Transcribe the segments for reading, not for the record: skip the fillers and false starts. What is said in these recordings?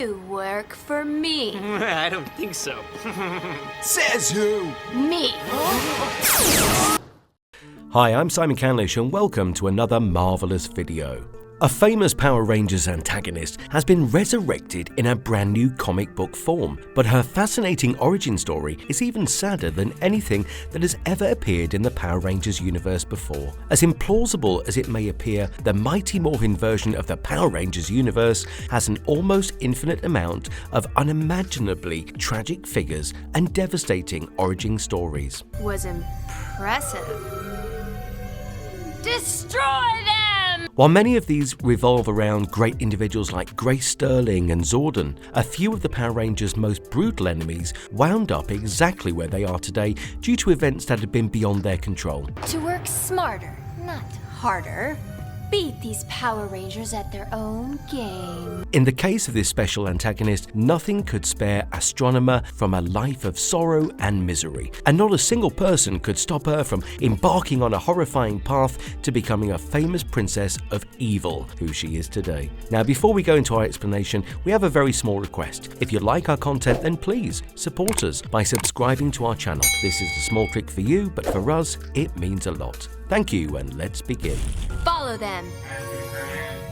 You work for me. I don't think so. Says who? Me. Hi, I'm Simon Canlish and welcome to another marvelous video. A famous Power Rangers antagonist has been resurrected in a brand new comic book form, but her fascinating origin story is even sadder than anything that has ever appeared in the Power Rangers universe before. As implausible as it may appear, the Mighty Morphin version of the Power Rangers universe has an almost infinite amount of unimaginably tragic figures and devastating origin stories. Was impressive. Destroy them! While many of these revolve around great individuals like Grace Sterling and Zordon, a few of the Power Rangers' most brutal enemies wound up exactly where they are today due to events that had been beyond their control. To work smarter, not harder. Beat these Power Rangers at their own game. In the case of this special antagonist, nothing could spare Astronema from a life of sorrow and misery, and not a single person could stop her from embarking on a horrifying path to becoming a famous princess of evil, who she is today. Now, before we go into our explanation, we have a very small request. If you like our content, then please support us by subscribing to our channel. This is a small trick for you, but for us, it means a lot. Thank you, and let's begin. Follow them.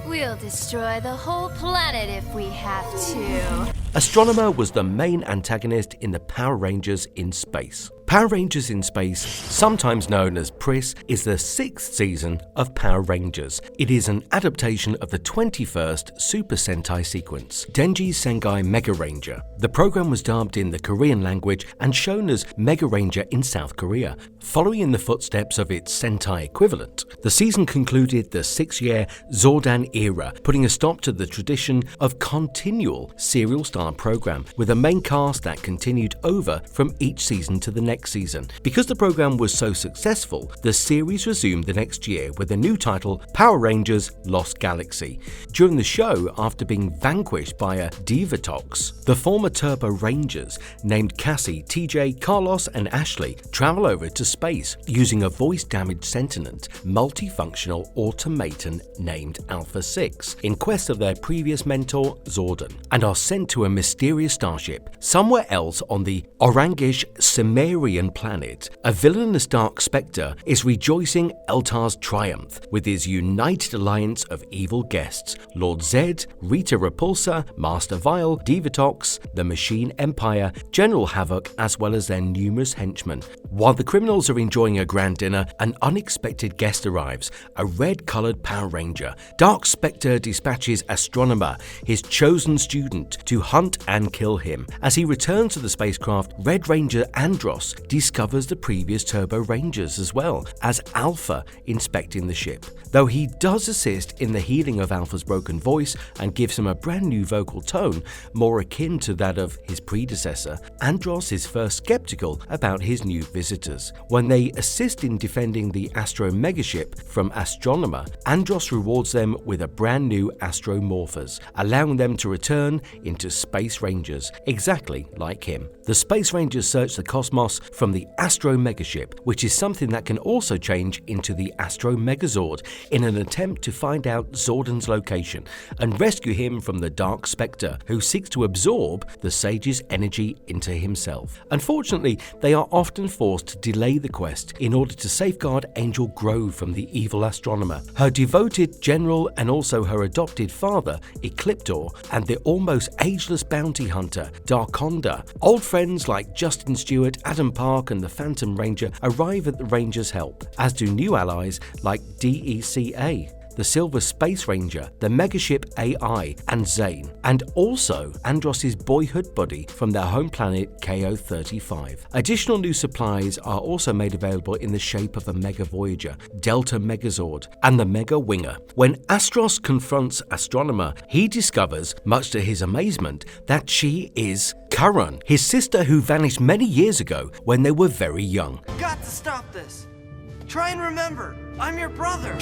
We'll destroy the whole planet if we have to. Astronema was the main antagonist in the Power Rangers in Space. Power Rangers in Space, sometimes known as PRIS, is the 6th season of Power Rangers. It is an adaptation of the 21st Super Sentai sequence, Denji Sengai Mega Ranger. The program was dubbed in the Korean language and shown as Mega Ranger in South Korea, following in the footsteps of its Sentai equivalent. The season concluded the 6-year Zordon era, putting a stop to the tradition of continual serial-style program, with a main cast that continued over from each season to the next season. Because the program was so successful, the series resumed the next year with a new title, Power Rangers Lost Galaxy. During the show, after being vanquished by a Divatox, the former Turbo Rangers, named Cassie, TJ, Carlos and Ashley, travel over to space using a voice-damaged sentient, multifunctional automaton named Alpha 6 in quest of their previous mentor, Zordon, and are sent to a mysterious starship somewhere else on the Orangish Cimmerian planet. A villainous Dark Spectre is rejoicing Eltar's triumph with his united alliance of evil guests, Lord Zed, Rita Repulsa, Master Vile, Divatox, the Machine Empire, General Havoc, as well as their numerous henchmen. While the criminals are enjoying a grand dinner, an unexpected guest arrives, a red-colored Power Ranger. Dark Spectre dispatches Astronema, his chosen student, to hunt and kill him. As he returns to the spacecraft, Red Ranger Andros discovers the previous Turbo Rangers as well as Alpha inspecting the ship. Though he does assist in the healing of Alpha's broken voice and gives him a brand new vocal tone, more akin to that of his predecessor, Andros is first skeptical about his new visitors. When they assist in defending the Astro Megaship from Astronema, Andros rewards them with a brand new Astromorphers, allowing them to return into Space Rangers, exactly like him. The Space Rangers search the cosmos from the Astro Megaship, which is something that can also change into the Astro Megazord, in an attempt to find out Zordon's location and rescue him from the Dark Spectre, who seeks to absorb the Sage's energy into himself. Unfortunately, they are often forced to delay the quest in order to safeguard Angel Grove from the evil Astronema, her devoted general and also her adopted father, Ecliptor, and the almost ageless bounty hunter, Darkonda. Old friends like Justin Stewart, Adam Park and the Phantom Ranger arrive at the Rangers' help, as do new allies like DECA, the Silver Space Ranger, the Megaship AI, and Zane, and also Andros' boyhood buddy from their home planet KO-35. Additional new supplies are also made available in the shape of a Mega Voyager, Delta Megazord, and the Mega Winger. When Astros confronts Astronema, he discovers, much to his amazement, that she is Karan, his sister who vanished many years ago when they were very young. Got to stop this. Try and remember, I'm your brother.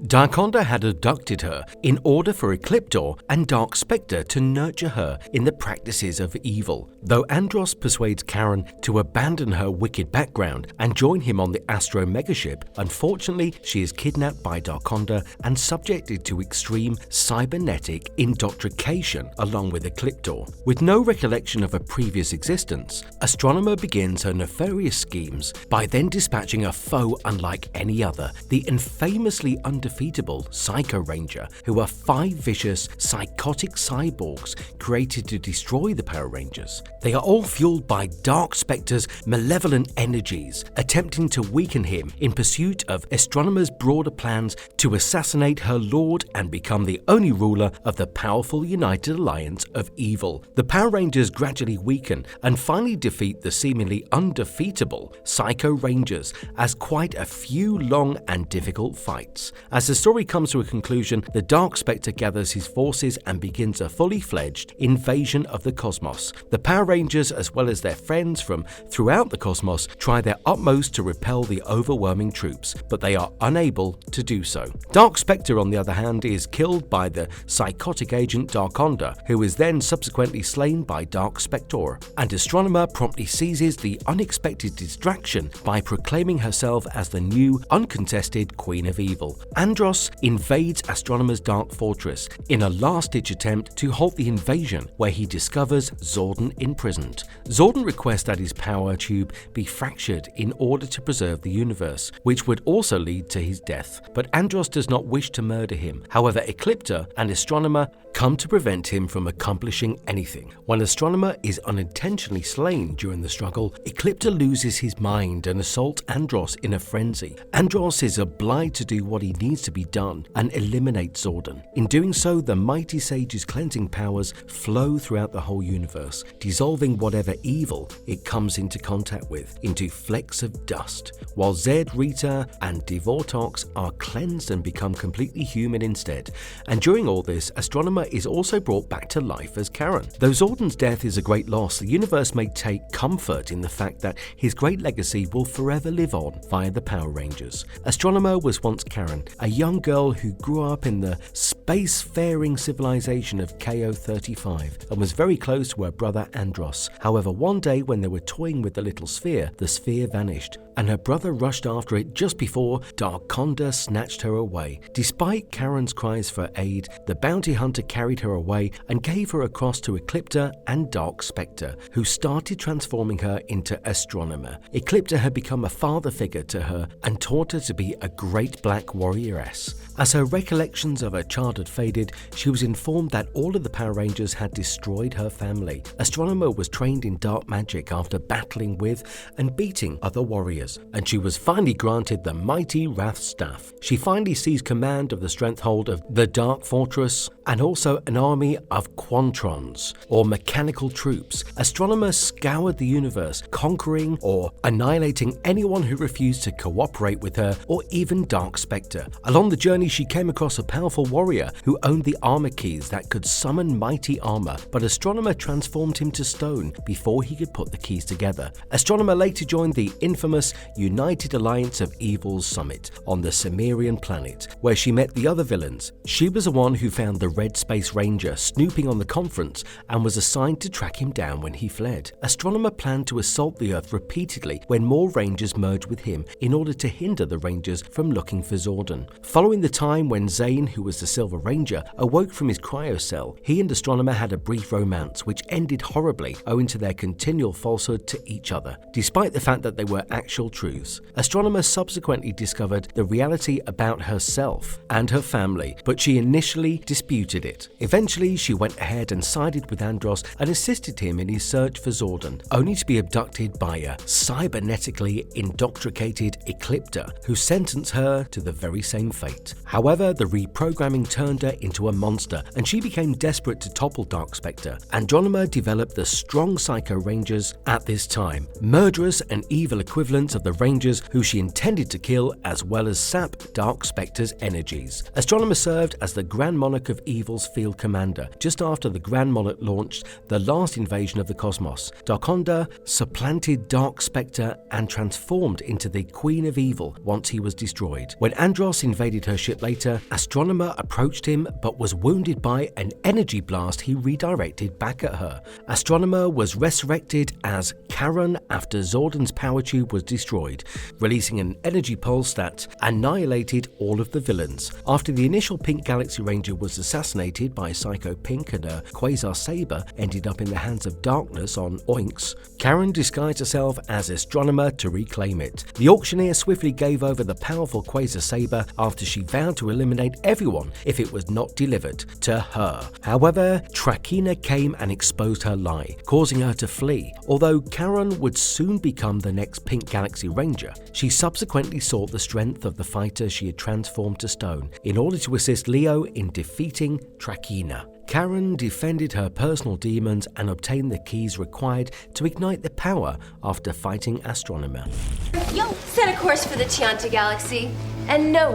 Darkonda had abducted her in order for Ecliptor and Dark Spectre to nurture her in the practices of evil. Though Andros persuades Karen to abandon her wicked background and join him on the Astro Megaship, unfortunately she is kidnapped by Darkonda and subjected to extreme cybernetic indoctrination along with Ecliptor. With no recollection of a previous existence, Astronema begins her nefarious schemes by then dispatching a foe unlike any other, the infamously undefeatable Psycho Ranger, who are 5 vicious, psychotic cyborgs created to destroy the Power Rangers. They are all fueled by Dark Spectre's malevolent energies, attempting to weaken him in pursuit of Astronema's broader plans to assassinate her lord and become the only ruler of the powerful United Alliance of Evil. The Power Rangers gradually weaken and finally defeat the seemingly undefeatable Psycho Rangers as quite a few long and difficult fights. As the story comes to a conclusion, the Dark Spectre gathers his forces and begins a fully fledged invasion of the cosmos. The Power Rangers, as well as their friends from throughout the cosmos, try their utmost to repel the overwhelming troops, but they are unable to do so. Dark Spectre, on the other hand, is killed by the psychotic agent Darkonda, who is then subsequently slain by Dark Spectre, and Astronema promptly seizes the unexpected distraction by proclaiming herself as the new, uncontested Queen of Evil. Andros invades Astronema's Dark Fortress in a last-ditch attempt to halt the invasion, where he discovers Zordon imprisoned. Zordon requests that his power tube be fractured in order to preserve the universe, which would also lead to his death, but Andros does not wish to murder him. However, Ecliptor and Astronema come to prevent him from accomplishing anything. When Astronema is unintentionally slain during the struggle, Ecliptor loses his mind and assaults Andros in a frenzy. Andros is obliged to do what he needs to be done and eliminate Zordon. In doing so, the mighty sage's cleansing powers flow throughout the whole universe, dissolving whatever evil it comes into contact with into flecks of dust, while Zed, Rita, and Devortox are cleansed and become completely human instead. And during all this, Astronema is also brought back to life as Karen. Though Zordon's death is a great loss, the universe may take comfort in the fact that his great legacy will forever live on via the Power Rangers. Astronema was once Karen, a young girl who grew up in the space-faring civilization of KO-35 and was very close to her brother Andros. However, one day when they were toying with the little sphere, the sphere vanished, and her brother rushed after it just before Darkonda snatched her away. Despite Karen's cries for aid, the bounty hunter carried her away and gave her across to Ecliptor and Dark Spectre, who started transforming her into Astronema. Ecliptor had become a father figure to her and taught her to be a great black warrioress. As her recollections of her childhood faded, she was informed that all of the Power Rangers had destroyed her family. Astronema was trained in dark magic after battling with and beating other warriors, and she was finally granted the mighty Wrath Staff. She finally seized command of the stronghold of the Dark Fortress and also an army of Quantrons, or mechanical troops. Astronema scoured the universe, conquering or annihilating anyone who refused to cooperate with her, or even Dark Spectre. Along the journey, she came across a powerful warrior who owned the armor keys that could summon mighty armor, but Astronema transformed him to stone before he could put the keys together. Astronema later joined the infamous United Alliance of Evil's summit on the Cimmerian planet, where she met the other villains. She was the one who found the Red Space Ranger snooping on the conference and was assigned to track him down when he fled. Astronema planned to assault the Earth repeatedly when more Rangers merged with him in order to hinder the Rangers from looking for Zordon. Following the time when Zane, who was the Silver Ranger, awoke from his cryocell, he and Astronema had a brief romance which ended horribly owing to their continual falsehood to each other, despite the fact that they were actual truths. Astronema subsequently discovered the reality about herself and her family, but she initially disputed it. Eventually, she went ahead and sided with Andros and assisted him in his search for Zordon, only to be abducted by a cybernetically indoctrinated Ecliptor, who sentenced her to the very same fate. However, the reprogramming turned her into a monster, and she became desperate to topple Dark Spectre. Andronema developed the strong Psycho Rangers at this time, murderous and evil equivalents influence of the Rangers who she intended to kill, as well as sap Dark Spectre's energies. Astronema served as the Grand Monarch of Evil's field commander just after the Grand Monarch launched the last invasion of the cosmos. Darkonda supplanted Dark Spectre and transformed into the Queen of Evil once he was destroyed. When Andros invaded her ship later, Astronema approached him but was wounded by an energy blast he redirected back at her. Astronema was resurrected as Karen after Zordon's power tube was destroyed, releasing an energy pulse that annihilated all of the villains. After the initial Pink Galaxy Ranger was assassinated by Psycho Pink and her Quasar Saber ended up in the hands of Darkness on Oinks, Karen disguised herself as Astronema to reclaim it. The auctioneer swiftly gave over the powerful Quasar Saber after she vowed to eliminate everyone if it was not delivered to her. However, Trakina came and exposed her lie, causing her to flee. Although Karen would soon become the next Pink Galaxy Ranger, she subsequently sought the strength of the fighter she had transformed to stone in order to assist Leo in defeating Trakina. Karen defended her personal demons and obtained the keys required to ignite the power after fighting Astronema. Yo, set a course for the Chianta Galaxy, and no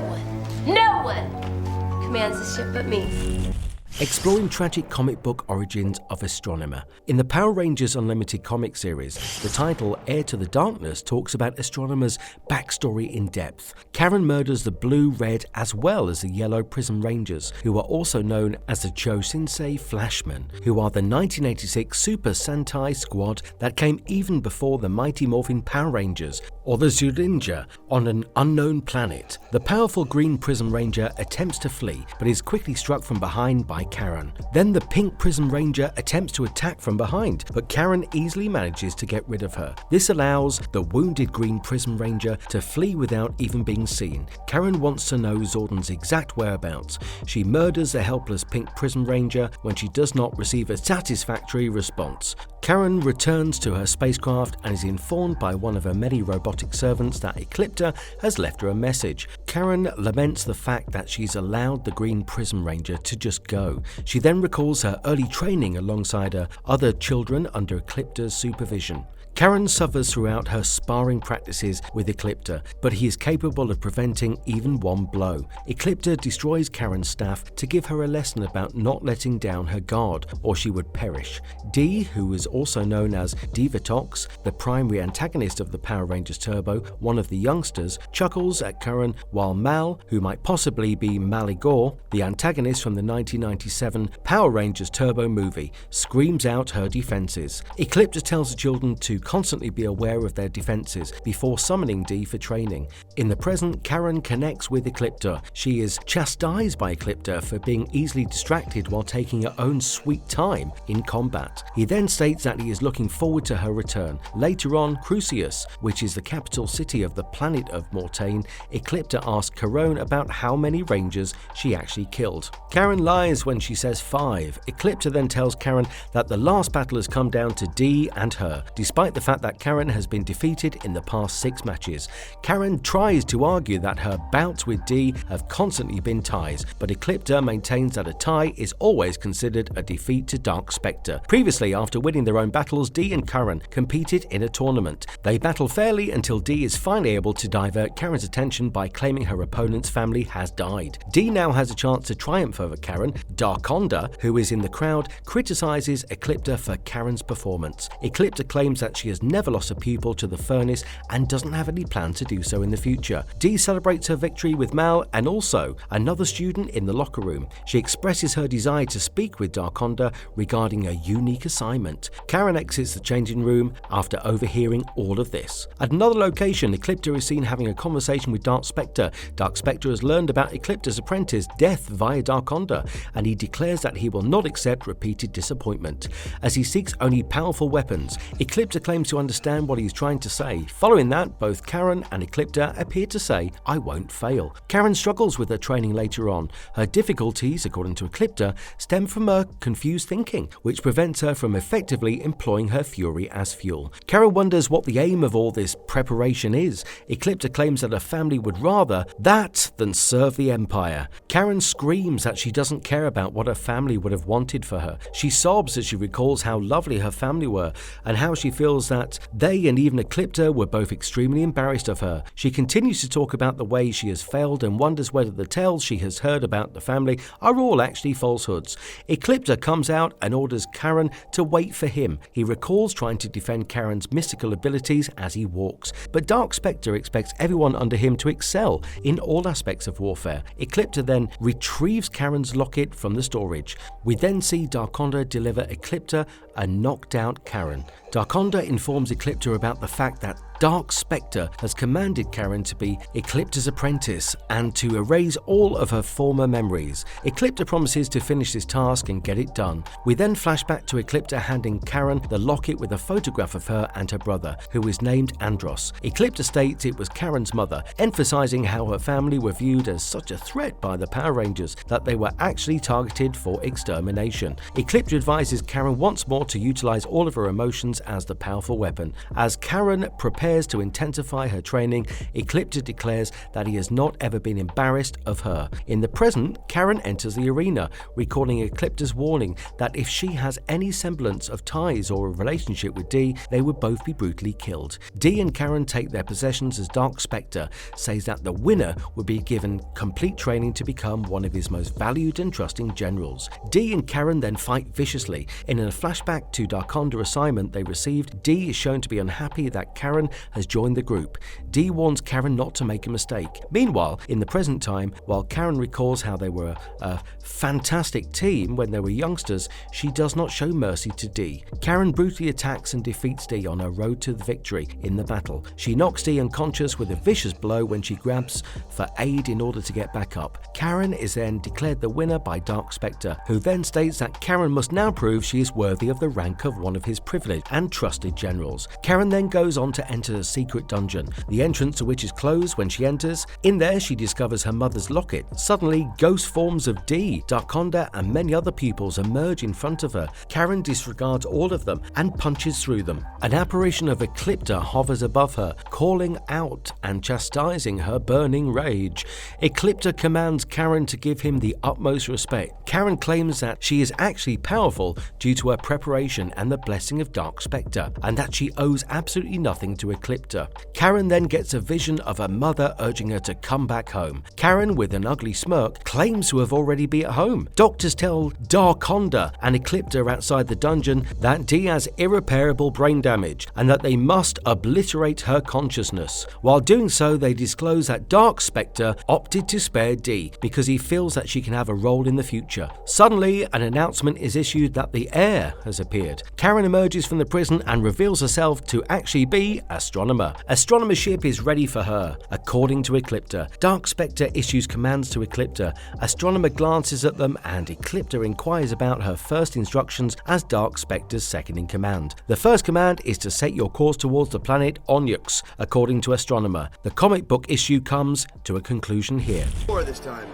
one commands the ship but me. Exploring tragic comic book origins of Astronema. In the Power Rangers Unlimited comic series, the title Heir to the Darkness talks about Astronema's backstory in depth. Karen murders the blue, red, as well as the yellow Prism Rangers, who are also known as the Chosensei Flashmen, who are the 1986 Super Sentai squad that came even before the Mighty Morphin Power Rangers, or the Zurinja, on an unknown planet. The powerful green Prism Ranger attempts to flee, but is quickly struck from behind by Karen. Then the pink Prism Ranger attempts to attack from behind, but Karen easily manages to get rid of her. This allows the wounded green Prism Ranger to flee without even being seen. Karen wants to know Zordon's exact whereabouts. She murders the helpless pink Prism Ranger when she does not receive a satisfactory response. Karen returns to her spacecraft and is informed by one of her many robotic servants that Eclipta has left her a message. Karen laments the fact that she's allowed the green Prism Ranger to just go. She then recalls her early training alongside her other children under Eclipta's supervision. Karen suffers throughout her sparring practices with Eclipta, but he is capable of preventing even one blow. Eclipta destroys Karen's staff to give her a lesson about not letting down her guard, or she would perish. Dee, who is also known as Divatox, the primary antagonist of the Power Rangers Turbo, one of the youngsters, chuckles at Karen, while Mal, who might possibly be Maligore, the antagonist from the 1997 Power Rangers Turbo movie, screams out her defenses. Eclipta tells the children to constantly be aware of their defenses before summoning Dee for training. In the present, Karen connects with Eclipta. She is chastised by Eclipta for being easily distracted while taking her own sweet time in combat. He then states that he is looking forward to her return. Later on, Crucius, which is the capital city of the planet of Mortain, Eclipta asks Karone about how many Rangers she actually killed. Karen lies when she says 5. Eclipta then tells Karen that the last battle has come down to Dee and her, despite the fact that Karen has been defeated in the past 6 matches. Karen tries to argue that her bouts with Dee have constantly been ties, but Eclipta maintains that a tie is always considered a defeat to Dark Spectre. Previously, after winning their own battles, Dee and Karen competed in a tournament. They battle fairly until Dee is finally able to divert Karen's attention by claiming her opponent's family has died. Dee now has a chance to triumph over Karen. Darkonda, who is in the crowd, criticizes Eclipta for Karen's performance. Eclipta claims that she has never lost a pupil to the furnace and doesn't have any plan to do so in the future. Dee celebrates her victory with Mal and also another student in the locker room. She expresses her desire to speak with Darkonda regarding a unique assignment. Karen exits the changing room after overhearing all of this. At another location, Eclipta is seen having a conversation with Dark Spectre. Dark Spectre has learned about Eclipta's apprentice, Death, via Darkonda, and he declares that he will not accept repeated disappointment. As he seeks only powerful weapons, Eclipta claims to understand what he's trying to say. Following that, both Karen and Eclipta appear to say, "I won't fail." Karen struggles with her training later on. Her difficulties, according to Eclipta, stem from her confused thinking, which prevents her from effectively employing her fury as fuel. Karen wonders what the aim of all this preparation is. Eclipta claims that her family would rather that than serve the Empire. Karen screams that she doesn't care about what her family would have wanted for her. She sobs as she recalls how lovely her family were and how she feels reveals that they and even Eclipta were both extremely embarrassed of her. She continues to talk about the way she has failed and wonders whether the tales she has heard about the family are all actually falsehoods. Eclipta comes out and orders Karen to wait for him. He recalls trying to defend Karen's mystical abilities as he walks, but Dark Spectre expects everyone under him to excel in all aspects of warfare. Eclipta then retrieves Karen's locket from the storage. We then see Darkonda deliver Eclipta a knocked out Karen. Darkonda informs Eclipta about the fact that Dark Spectre has commanded Karen to be Eclipta's apprentice and to erase all of her former memories. Eclipta promises to finish this task and get it done. We then flash back to Eclipta handing Karen the locket with a photograph of her and her brother, who is named Andros. Eclipta states it was Karen's mother, emphasizing how her family were viewed as such a threat by the Power Rangers that they were actually targeted for extermination. Eclipta advises Karen once more to utilize all of her emotions as the powerful weapon. As Karen prepares to intensify her training, Eclipta declares that he has not ever been embarrassed of her. In the present, Karen enters the arena, recalling Eclipta's warning that if she has any semblance of ties or a relationship with Dee, they would both be brutally killed. Dee and Karen take their possessions as Dark Spectre says that the winner would be given complete training to become one of his most valued and trusting generals. Dee and Karen then fight viciously. In a flashback to Darkonda assignment they received, Dee is shown to be unhappy that Karen has joined the group. Dee warns Karen not to make a mistake. Meanwhile, in the present time, while Karen recalls how they were a fantastic team when they were youngsters, she does not show mercy to Dee. Karen brutally attacks and defeats Dee on her road to the victory in the battle. She knocks Dee unconscious with a vicious blow when she grabs for aid in order to get back up. Karen is then declared the winner by Dark Spectre, who then states that Karen must now prove she is worthy of the rank of one of his privileged and trusted generals. Karen then goes on to enter a secret dungeon, the entrance to which is closed when she enters. In there, she discovers her mother's locket. Suddenly, ghost forms of Dee, Darkonda, and many other pupils emerge in front of her. Karen disregards all of them and punches through them. An apparition of Eclipta hovers above her, calling out and chastising her burning rage. Eclipta commands Karen to give him the utmost respect. Karen claims that she is actually powerful due to her preparation and the blessing of Dark Spectre, and that she owes absolutely nothing to Eclipta. Karen then gets a vision of her mother urging her to come back home. Karen, with an ugly smirk, claims to have already been at home. Doctors tell Darkonda and Eclipta outside the dungeon that Dee has irreparable brain damage and that they must obliterate her consciousness. While doing so, they disclose that Dark Spectre opted to spare Dee because he feels that she can have a role in the future. Suddenly, an announcement is issued that the heir has appeared. Karen emerges from the prison and reveals herself to actually be Astronema. Astronomer's ship is ready for her, according to Eclipta. Dark Spectre issues commands to Eclipta. Astronomer glances at them and Eclipta inquires about her first instructions as Dark Spectre's second in command. The first command is to set your course towards the planet Onyx, according to Astronomer. The comic book issue comes to a conclusion here. More this time.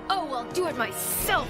Oh, I'll do it myself.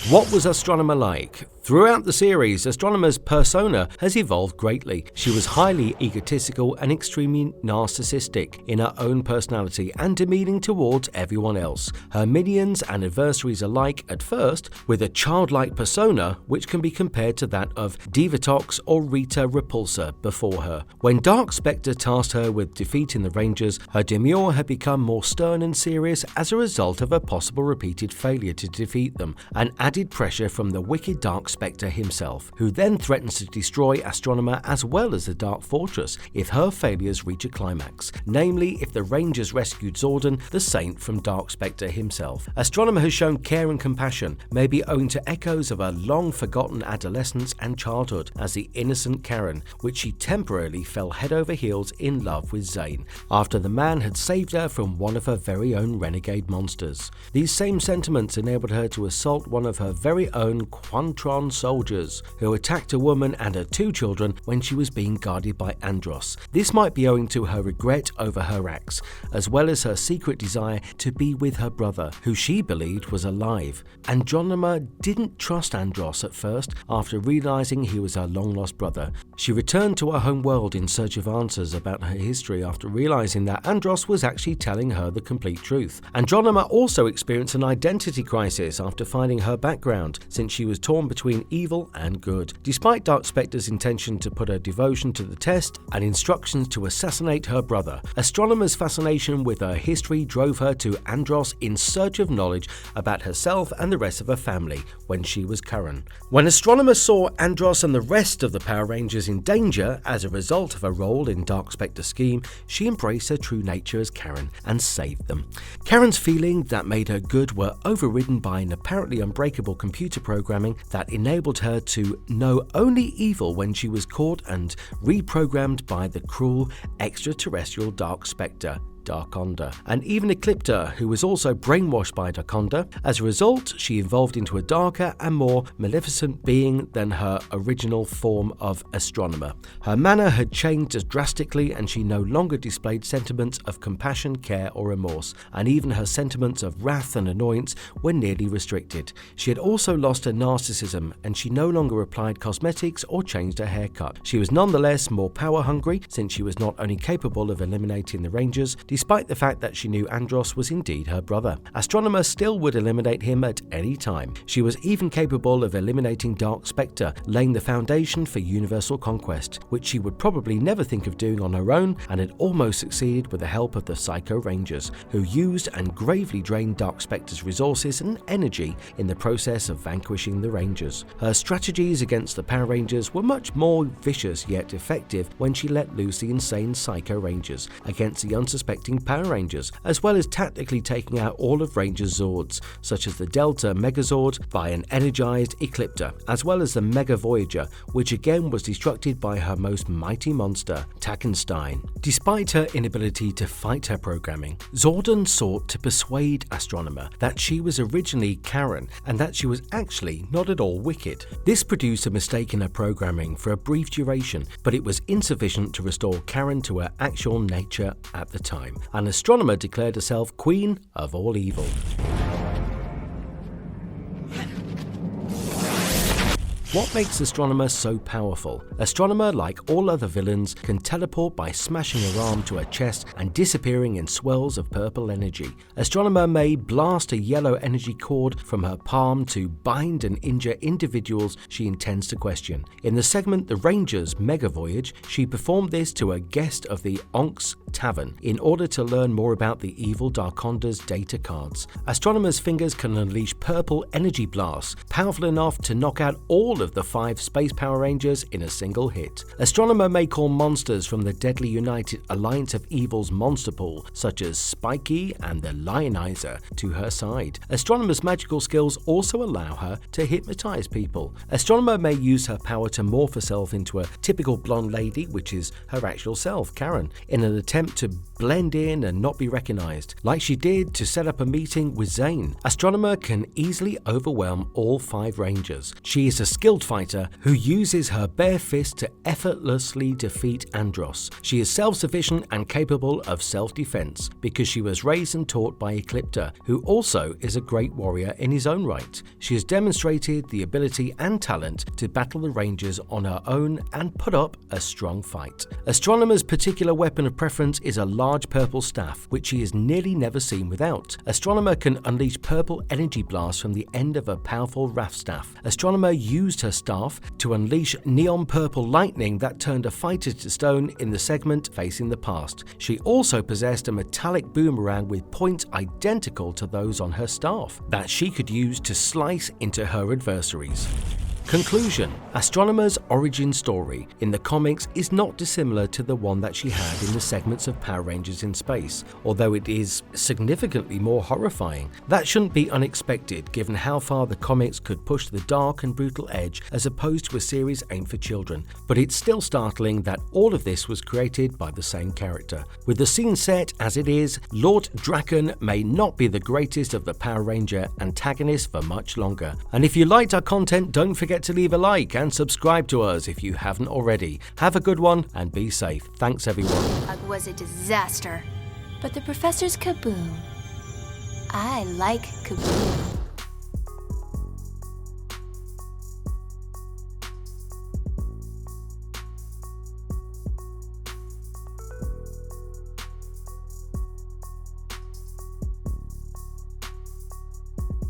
What was Astronomer like? Throughout the series, Astronomer's persona has evolved greatly. She was highly egotistical and extremely narcissistic in her own personality and demeaning towards everyone else. Her minions and adversaries alike at first, with a childlike persona which can be compared to that of Divatox or Rita Repulsa before her. When Dark Spectre tasked her with defeating the Rangers, her demure had become more stern and serious as a result of a possible repeated failure to defeat them, and added pressure from the wicked Dark Spectre himself, who then threatens to destroy Astronomer as well as the Dark Fortress if her failures reach a climax, namely if the Rangers rescued Zordon, the Saint, from Dark Spectre himself. Astronomer has shown care and compassion, maybe owing to echoes of her long-forgotten adolescence and childhood as the innocent Karen, which she temporarily fell head over heels in love with Zane, after the man had saved her from one of her very own renegade monsters. These same sentiments enabled her to assault one of her very own Quantron soldiers, who attacked a woman and her two children when she was being guarded by Andros. This might be owing to her regret over her acts, as well as her secret desire to be with her brother, who she believed was alive. Andronema didn't trust Andros at first after realizing he was her long-lost brother. She returned to her home world in search of answers about her history after realizing that Andros was actually telling her the complete truth. Andronema also experienced an identity crisis after finding her background, since she was torn between between evil and good. Despite Dark Spectre's intention to put her devotion to the test and instructions to assassinate her brother, Astronomer's fascination with her history drove her to Andros in search of knowledge about herself and the rest of her family when she was Karen. When Astronomer saw Andros and the rest of the Power Rangers in danger as a result of her role in Dark Spectre's scheme, she embraced her true nature as Karen and saved them. Karen's feelings that made her good were overridden by an apparently unbreakable computer programming that enabled her to know only evil when she was caught and reprogrammed by the cruel extraterrestrial Dark Spectre, Darkonda, and even Eclipta, who was also brainwashed by Darkonda. As a result, she evolved into a darker and more maleficent being than her original form of Astronomer. Her manner had changed drastically, and she no longer displayed sentiments of compassion, care, or remorse, and even her sentiments of wrath and annoyance were nearly restricted. She had also lost her narcissism, and she no longer applied cosmetics or changed her haircut. She was nonetheless more power-hungry, since she was not only capable of eliminating the Rangers, despite the fact that she knew Andros was indeed her brother. Astronomer still would eliminate him at any time. She was even capable of eliminating Dark Spectre, laying the foundation for universal conquest, which she would probably never think of doing on her own, and had almost succeeded with the help of the Psycho Rangers, who used and gravely drained Dark Spectre's resources and energy in the process of vanquishing the Rangers. Her strategies against the Power Rangers were much more vicious yet effective when she let loose the insane Psycho Rangers against the unsuspecting Power Rangers, as well as tactically taking out all of Ranger's Zords, such as the Delta Megazord by an energized Eclipta, as well as the Mega Voyager, which again was destructed by her most mighty monster, Takenstein. Despite her inability to fight her programming, Zordon sought to persuade Astronomer that she was originally Karen and that she was actually not at all wicked. This produced a mistake in her programming for a brief duration, but it was insufficient to restore Karen to her actual nature at the time. An Astronomer declared herself Queen of all evil. What makes Astronomer so powerful? Astronomer, like all other villains, can teleport by smashing her arm to her chest and disappearing in swirls of purple energy. Astronomer may blast a yellow energy cord from her palm to bind and injure individuals she intends to question. In the segment The Rangers Mega Voyage, she performed this to a guest of the Onk's Tavern in order to learn more about the evil Darkonda's data cards. Astronomer's fingers can unleash purple energy blasts, powerful enough to knock out all of the 5 Space Power Rangers in a single hit. Astronomer may call monsters from the deadly United Alliance of Evil's monster pool, such as Spiky and the Lionizer, to her side. Astronomer's magical skills also allow her to hypnotize people. Astronomer may use her power to morph herself into a typical blonde lady, which is her actual self, Karen, in an attempt to blend in and not be recognized, like she did to set up a meeting with Zane. Astronomer can easily overwhelm all 5 Rangers. She is a skilled fighter who uses her bare fist to effortlessly defeat Andros. She is self-sufficient and capable of self-defense because she was raised and taught by Eclipta, who also is a great warrior in his own right. She has demonstrated the ability and talent to battle the Rangers on her own and put up a strong fight. Astronomer's particular weapon of preference is a large purple staff, which she is nearly never seen without. Astronomer can unleash purple energy blasts from the end of a powerful Wrath staff. Astronomer used her staff to unleash neon purple lightning that turned a fighter to stone in the segment Facing the Past. She also possessed a metallic boomerang with points identical to those on her staff that she could use to slice into her adversaries. Conclusion: Astronomer's origin story in the comics is not dissimilar to the one that she had in the segments of Power Rangers in Space, although it is significantly more horrifying. That shouldn't be unexpected given how far the comics could push the dark and brutal edge as opposed to a series aimed for children, but it's still startling that all of this was created by the same character. With the scene set as it is, Lord Draken may not be the greatest of the Power Ranger antagonists for much longer. And if you liked our content, don't forget to leave a like and subscribe to us if you haven't already. Have a good one and be safe. Thanks everyone. It was a disaster. But the professor's kaboom. I like kaboom.